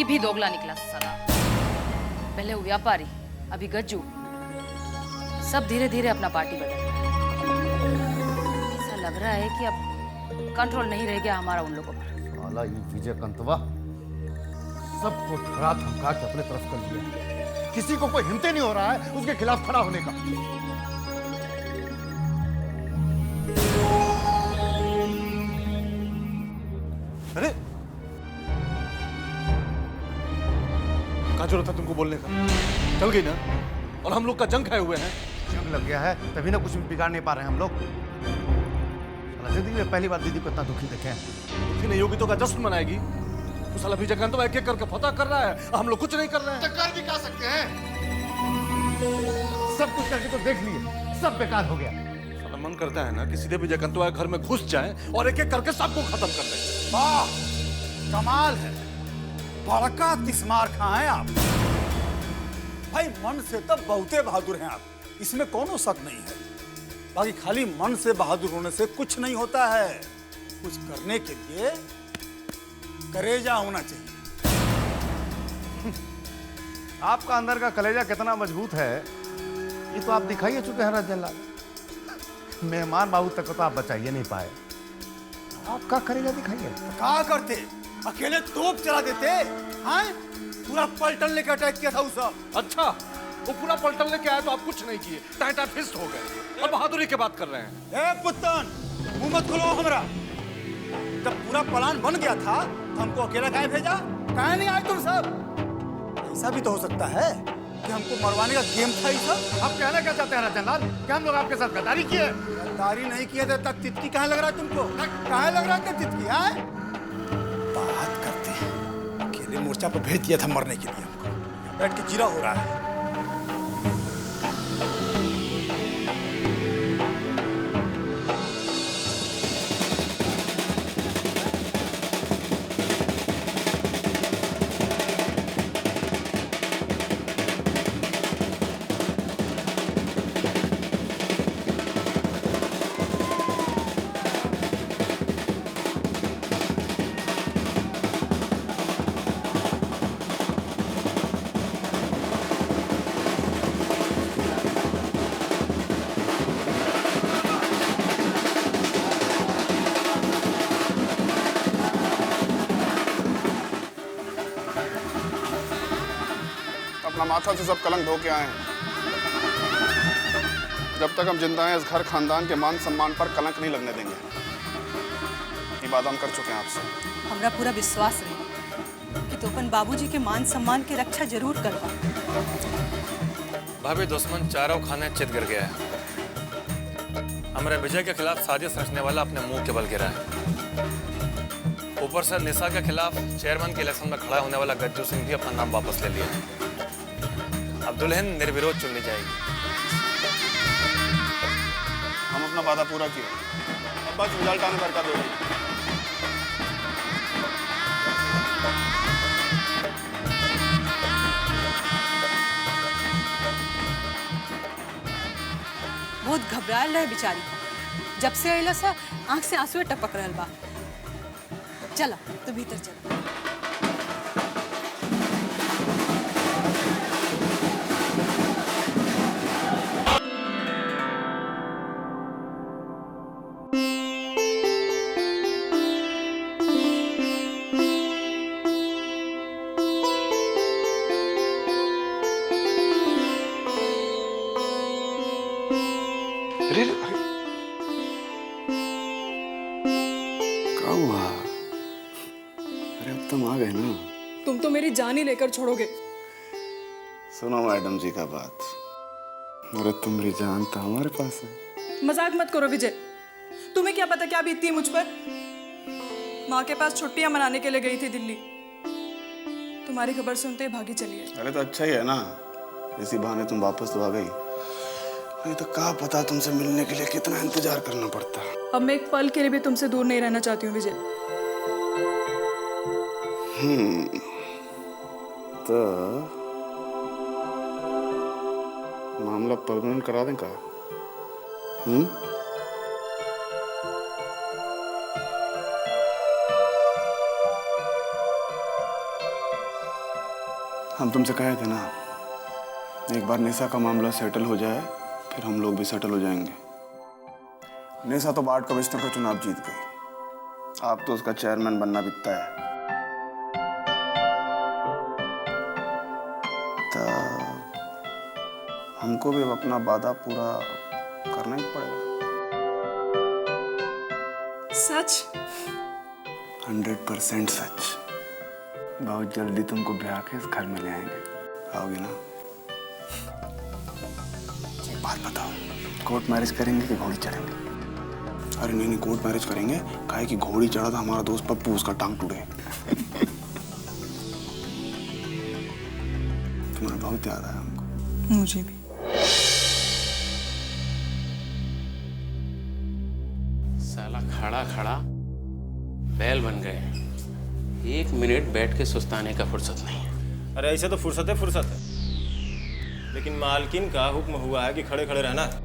व्यापारी भी दोगला निकला साला। पहले वो व्यापारी, अभी गज्जू, सब धीरे धीरे अपना पार्टी बदल रहे हैं। ऐसा लग रहा है कि अब कंट्रोल नहीं रह गया हमारा उन लोगों पर। साला ये विजयकांतवा सबको ठरा थमका के अपने तरफ कर लिया। किसी को कोई हिम्मत नहीं हो रहा है उसके खिलाफ खड़ा होने का। अरे क्या जरूरत था तुमको बोलने का? चल गई ना, और हम लोग का जंग खाए हुए हैं। जंग लग गया है तभी ना कुछ भी बिगाड़ नहीं पा रहे हैं हम लोग। जिंदगी में पहली बार दीदी को इतना दुखी देखे हैं। दुखी नहीं होगी तो क्या जश्न मनाएगी? तो साला विजयकांत तो एक एक करके फतह कर रहा है, हम लोग कुछ नहीं कर रहे हैं। कर भी क्या सकते हैं? सब कुछ करके तो देख लिए, सब बेकार हो गया। साला मन करता है ना कि सीधे विजयकांत घर में घुस जाए और एक एक करके सबको खत्म कर दें। वाह, कमाल है, बड़का तिस्मार खां हैं आप। भाई मन से तो बहुते बहादुर हैं आप, इसमें कोनो शक नहीं है। बाकी खाली मन से बहादुर होने से कुछ नहीं होता है, कुछ करने के लिए कलेजा होना चाहिए। आपका अंदर का कलेजा कितना मजबूत है ये तो आप दिखाई ही चुके हैं राजन लाल। मेहमान बाबू तक तो आप बचाइए नहीं पाए, आपका कलेजा दिखाइए। क्या करते, अकेले तोप चला देते हैं? पूरा पलटन लेकर अटैक किया था उसे। अच्छा, वो पूरा पलटन लेके आया तो आप कुछ नहीं किए, टाइटा फिस्ट हो गए और बहादुरी की बात कर रहे हैं। ए पुत्तन, मुंह मत खोलो हमरा। जब पूरा प्लान बन गया था तो हमको अकेला काहे भेजा? काहे नहीं आए तुम सब? ऐसा भी तो हो सकता है कि हमको मरवाने का गेम था ये सब। आप कहना क्या चाहते हैं राजन लाल? क्या हम लोग आपके साथ गद्दारी किए? गद्दारी नहीं किए थे तब तितकी कहाँ लग रहा है तुमको? कहाँ लग रहा है तितकी? है बात करते हैं, अकेले मोर्चा पर भेज दिया था मरने के लिए हमको, बैठ के जीरा हो रहा है। माथा से सब कलंक धो के आए हैं। जब तक हम जिंदा हैं इस घर खानदान के मान सम्मान पर कलंक नहीं लगने देंगे। ये बात हम कर चुके हैं आपसे। हमरा पूरा विश्वास रहे कि तोपन बाबूजी के मान सम्मान की रक्षा जरूर करवा। भाभी दुश्मन चारों खाने चित गिर गया है। हमारे विजय के खिलाफ साजिश रचने वाला अपने मुंह के बल गिरा है। ऊपर से निशा के खिलाफ चेयरमैन के इलेक्शन में खड़ा होने वाला गज्जू सिंह भी अपना नाम वापस ले लिया है। अब दुल्हन निर्विरोध चुन ली जाएगी। हम अपना वादा पूरा किया, अब बस रिजल्ट आने भर का दे। बहुत घबरायल रहे बेचारी, जब से अइला सा आंख से आंसू टपक रहल बा। चला तो भीतर चला। अरे क्या हुआ? अरे अब तुम आ गए ना। तुम तो मेरी जान ही लेकर छोड़ोगे। सुनो मैडम जी का बात, अरे तुम्हारी जान तो हमारे पास है। मजाक मत करो विजय, तुम्हें क्या पता क्या बीतती है मुझ पर। माँ के पास छुट्टियां मनाने के लिए गई थी दिल्ली, तुम्हारी खबर सुनते ही भागी चली है। अरे तो अच्छा ही है ना, इसी बहाने तुम वापस तो आ गई। नहीं तो क्या पता तुमसे मिलने के लिए कितना इंतजार करना पड़ता। अब मैं एक पल के लिए भी तुमसे दूर नहीं रहना चाहती हूँ विजय। तो मामला परमानेंट करा दें का? हम तुमसे कहे थे ना, एक बार निशा का मामला सेटल हो जाए फिर हम लोग भी सेटल हो जाएंगे। निशा तो वार्ड कमिश्नर का चुनाव जीत गई, आप तो उसका चेयरमैन बनना बिकता है। तो हमको भी अब अपना वादा पूरा करना ही पड़ेगा। सच? 100% सच। बहुत जल्दी तुमको ब्याह के इस घर में ले आएंगे, आओगे ना? एक बात बताओ, कोर्ट मैरिज करेंगे कि घोड़ी चढ़ेंगे? अरे नहीं, कोर्ट मैरिज करेंगे, काहे कि घोड़ी चढ़ा था हमारा दोस्त पप्पू, उसका टांग टूटे। तुम्हारा बहुत याद आया हमको। मुझे भी। साला खड़ा खड़ा बैल बन गए। 1 मिनट बैठ के सुस्ताने का फुर्सत नहीं है। अरे ऐसे तो फुर्सत है, लेकिन मालकिन का हुक्म हुआ है कि खड़े खड़े रहना है,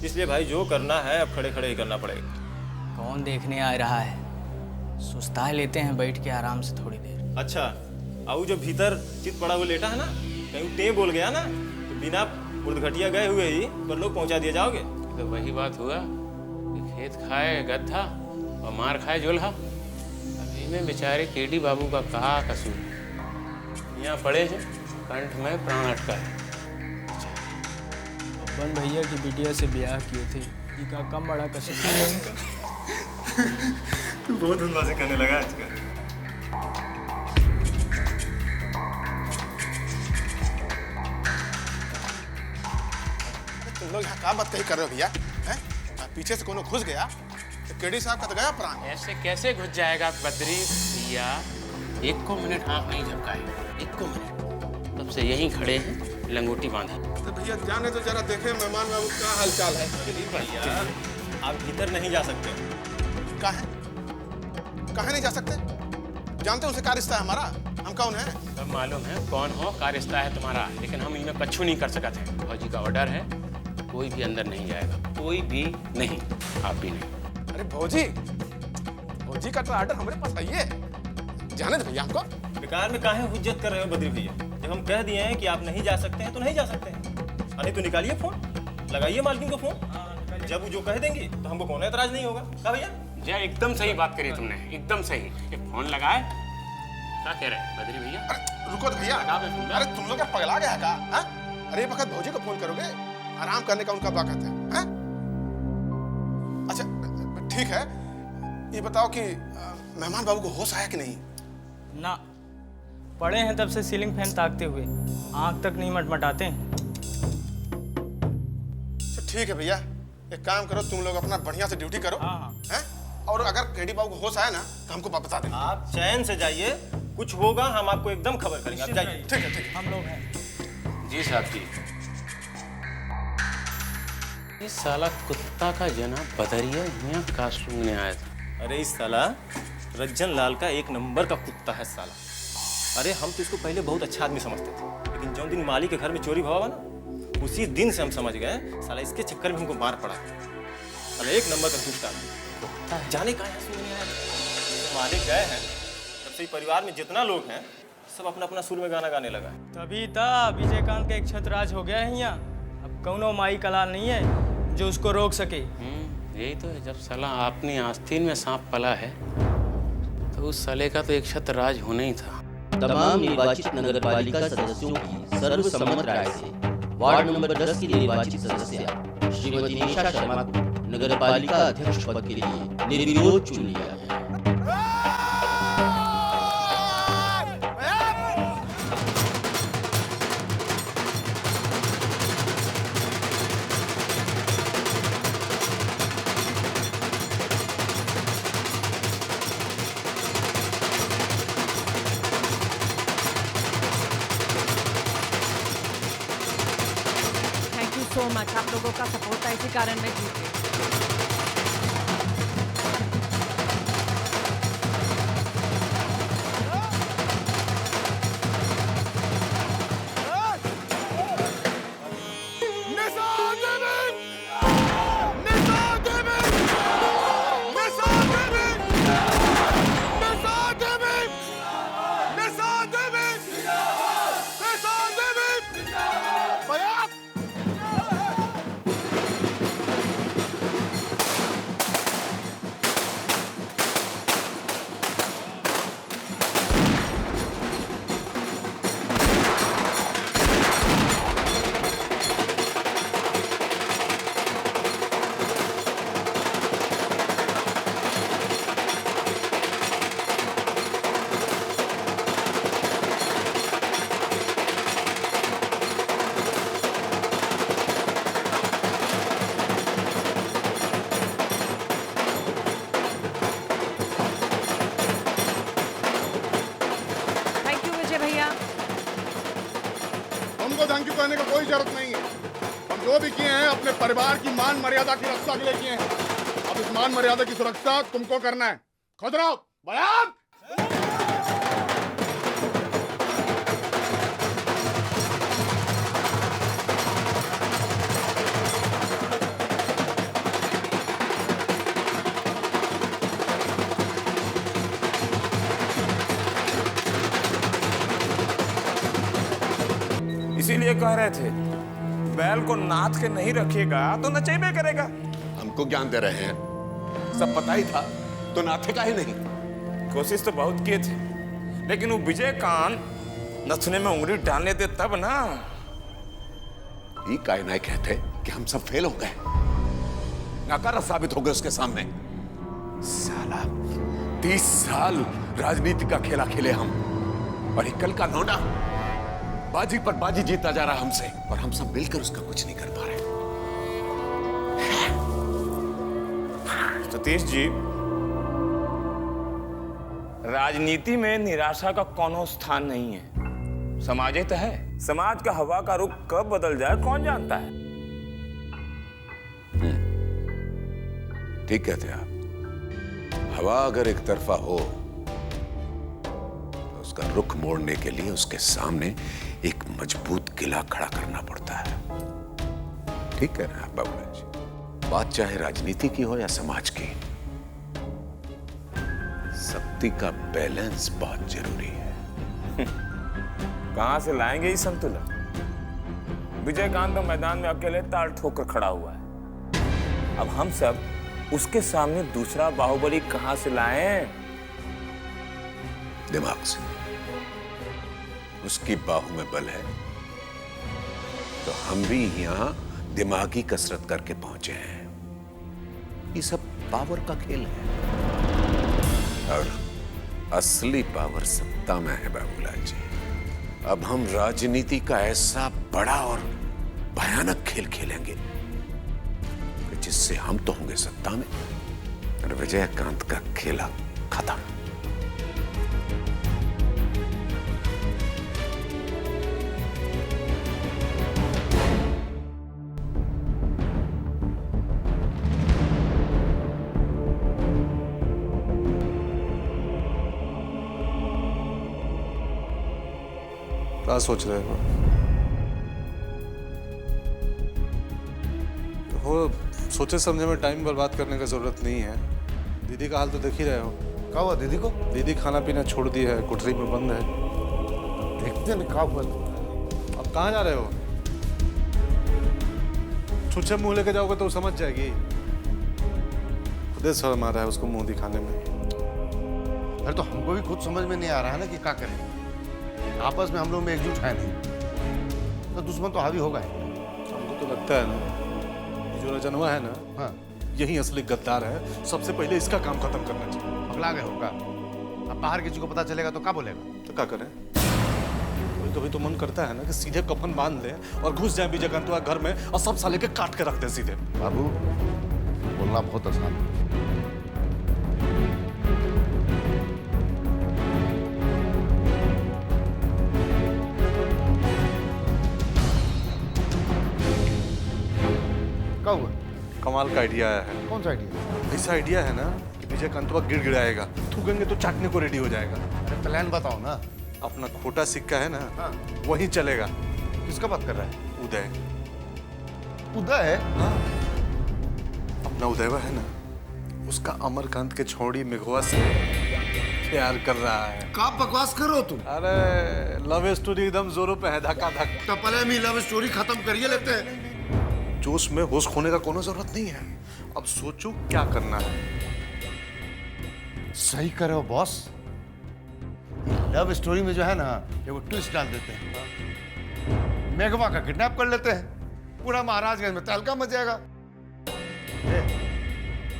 इसलिए भाई जो करना है अब खड़े खड़े ही करना पड़ेगा। कौन देखने आ रहा है? सुस्ता लेते हैं बैठ के आराम से थोड़ी देर। अच्छा, और जो भीतर चित पड़ा हुआ लेटा है ना, कहीं टे बोल गया ना तो बिना बुर्दघटिया गए हुए ही पर लोग पहुंचा दिए जाओगे। तो वही बात हुआ कि खेत खाए गधा और मार खाए जोल्हा। अभी में बेचारे केडी बाबू का कहा कसूर, यहाँ पड़े हैं, कंठ में प्राण अटका है। बन भैया की बिटिया से ब्याह किए थे, इनका कम बड़ा कसूर है उनका। तू बहुत धंधबाजी करने लगा आजकल। तुम लोग यहाँ क्या बात कही कर रहे हो भैया? हैं? पीछे से कोनो घुस गया तो केडी साहब का तो गया प्राण। ऐसे कैसे घुस जाएगा बद्री भैया? 1 मिनट आँख नहीं झपकाए, 1 मिनट। तब से यहीं खड़े हैं, लंगोटी बांधे। तो भैया जाने तो जरा देखे मेहमान बाबू का हालचाल है। भैया आप भीतर नहीं जा सकते। काहे नहीं जा सकते? जानते हो उनसे क्या रिश्ता है हमारा? हम कौन है? सब मालूम है कौन हो, क्या रिश्ता है तुम्हारा, लेकिन हम इनमें कच्छू नहीं कर सकते हैं। फौजी का ऑर्डर है, कोई भी अंदर नहीं जाएगा, कोई भी नहीं, आप भी नहीं। अरे भौजी का तो ऑर्डर हमारे पास है। जाने दे भैया हमको। बेकार में काहे हुज्जत कर रहे हो बद्री भैया? जब हम कह दिए हैं कि आप नहीं जा सकते हैं तो नहीं जा सकते हैं। अरे तो निकालिए फोन, लगाइए मालकिन को फोन, जब वो जो कह देंगी तो हमको कौन एतराज नहीं होगा। क्या भैया? जय एकदम सही बात करी तुमने, एकदम सही। ये फोन लगाए, क्या कह रहे हैं बद्री भैया? अरे रुको तो भैया, अरे तुम लोग क्या पगला गया का? अरे ये वक्त भौजी को फोन करोगे? आराम करने का उनका वक्त है। अच्छा ठीक है, ये बताओ कि मेहमान बाबू को होश आया कि नहीं? ना, पड़े हैं तब से सीलिंग फैन ताकते हुए, आँख तक नहीं मटमटाते हैं। ठीक है भैया, एक काम करो, तुम लोग अपना बढ़िया से ड्यूटी करो। हैं? और अगर केडी बाबू को होश आया ना तो हमको बता देना। आप चैन से जाइए, कुछ होगा हम आपको एकदम खबर करेंगे। आप जाइए। ठीक है, हम लोग हैं। जी साहब जी। ये साला कुत्ता का जना बदरिया यहाँ का सूंघने आया था। अरे इस साला रज्जन लाल का 1 नंबर का कुत्ता है साला। अरे हम तो इसको पहले बहुत अच्छा आदमी समझते थे, लेकिन जो दिन माली के घर में चोरी हुआ ना, उसी दिन से हम समझ गए साला इसके चक्कर में हमको मार पड़ा। साला 1 नंबर का दुष्ट आदमी। जाने कहाँ सुनने आया? मालिक गए हैं तब से परिवार में जितना लोग हैं सब अपना अपना सुर में गाना गाने लगा है। तभी था विजयकांत का एक छतराज हो गया है यहाँ। अब कौनो माई कलाल नहीं है जो उसको रोक सके। यही तो है, जब साला अपनी आस्तीन में सांप पला है तो उस साले का तो एक छतराज होना ही था। तमाम निर्वाचित नगरपालिका सदस्यों की सर्वसम्मत राय से वार्ड नंबर 10 की निर्वाचित सदस्य श्रीमती निशा शर्मा को नगरपालिका अध्यक्ष पद के लिए निर्विरोध चुन लिया है। सो मच, आप लोगों का सपोर्ट था, इसी कारण मैं जीत गई। रहने का कोई जरूरत नहीं है। हम जो भी किए हैं अपने परिवार की मान मर्यादा की रक्षा के लिए किए हैं। अब इस मान मर्यादा की सुरक्षा तुमको करना है। खुदराव बयान। इसीलिए कह रहे थे बैल को नाथ के नहीं रखिएगा तो नचेबे करेगा। हमको ज्ञान दे रहे हैं, सब पता ही था तो नाथे का ही नहीं। कोशिश तो बहुत किए थे, लेकिन वो विजयकांत नथने में उंगली डालने दे तब ना। ये काहे नहीं कहते कि हम सब फेल हो गए, नाकारा साबित हो गए उसके सामने। साला 30 साल राजनीति का खेला खेले हम, और एक कल का लौंडा बाजी पर बाजी जीता जा रहा हमसे, और हम सब मिलकर उसका कुछ नहीं कर पा रहे। सतीश जी, राजनीति में निराशा का कोनो स्थान नहीं है। समाज तो है, समाज का हवा का रुख कब बदल जाए कौन जानता है। ठीक कहते आप। हवा अगर एक तरफा हो तो उसका रुख मोड़ने के लिए उसके सामने एक मजबूत किला खड़ा करना पड़ता है। ठीक कह रहे हैं बाबूलाल जी। बात चाहे राजनीति की हो या समाज की, शक्ति का बैलेंस बहुत जरूरी है। कहां से लाएंगे ये संतुलन? विजयकांत तो मैदान में अकेले ताल ठोकर खड़ा हुआ है। अब हम सब उसके सामने दूसरा बाहुबली कहां से लाएं? दिमाग से। उसकी बाहू में बल है तो हम भी यहां दिमागी कसरत करके पहुंचे हैं। ये सब पावर का खेल है, और असली पावर सत्ता में है बाबूलाल जी। अब हम राजनीति का ऐसा बड़ा और भयानक खेल खेलेंगे कि जिससे हम तो होंगे सत्ता में और विजयकांत का खेला खत्म। क्या सोच रहे हो? सोचे समझे में टाइम बर्बाद करने का जरूरत नहीं है। दीदी का हाल तो देख ही रहे हो। क्या हुआ दीदी को? दीदी खाना पीना छोड़ दी है, कोठरी में बंद है। देखते ना क्या हुआ। अब कहाँ जा रहे हो? छुच्छे मुंह लेके जाओगे तो समझ जाएगी। खुदे शर्म आ रहा है उसको मुंह दिखाने में। अरे तो हमको भी खुद समझ में नहीं आ रहा है ना कि क्या करें। आपस में हम लोग में एकजुट है नहीं तो दुश्मन तो हावी होगा। हमको तो लगता है ना जो रजनवा है ना, हाँ, यही असली गद्दार है। सबसे पहले इसका काम खत्म करना चाहिए। पगला गए होगा। अब बाहर किसी को पता चलेगा तो क्या बोलेगा? तो क्या करें? कभी कभी तो मन करता है ना कि सीधे कफन बांध ले और घुस जाए विजयकांत घर में और सब साले के काट के रख दे सीधे। बाबू बोलना बहुत आसान है। क्या हुआ? कमाल का आइडिया आया है। कौन सा आइडिया? ऐसा आइडिया है ना कि विजयकांत गिड़गिड़ाएगा, थूकेंगे तो चाटने को रेडी हो जाएगा। अरे प्लान बताओ ना। अपना खोटा सिक्का है ना, हाँ। वही चलेगा। किसका बात कर रहा है? उदय। उदय? हाँ। अपना उदयवा है ना, उसका अमरकांत के छोड़ी मेघवा से प्यार कर रहा है। क्या बकवास करो तुम? अरे लव स्टोरी एकदम जोरों पे है, धक्का धक। तो पहले हम लव स्टोरी खत्म करिए लेते हैं। जोश में होश खोने का कोनो जरूरत नहीं है। अब सोचो क्या करना है। सही करे हो बॉस। लव स्टोरी में जो है ना वो ट्विस्ट डाल देते हैं। मेघवा का किडनैप कर लेते हैं, पूरा महाराजगंज में तहलका मच जाएगा।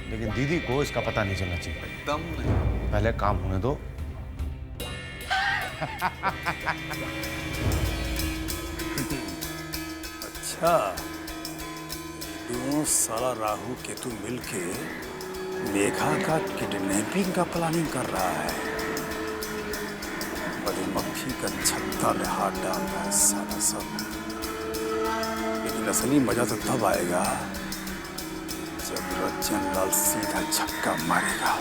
लेकिन दीदी को इसका पता नहीं चलना चाहिए। एकदम नहीं। पहले काम होने दो। अच्छा, दोनों साला राहु केतु मिलके मेघा का किडनैपिंग का प्लानिंग कर रहा है। मधुमक्खी का छत्ता में हाथ डाल रहा है साला सब। लेकिन असली मजा तो तब आएगा जब रज्जन लाल सीधा छक्का मारेगा।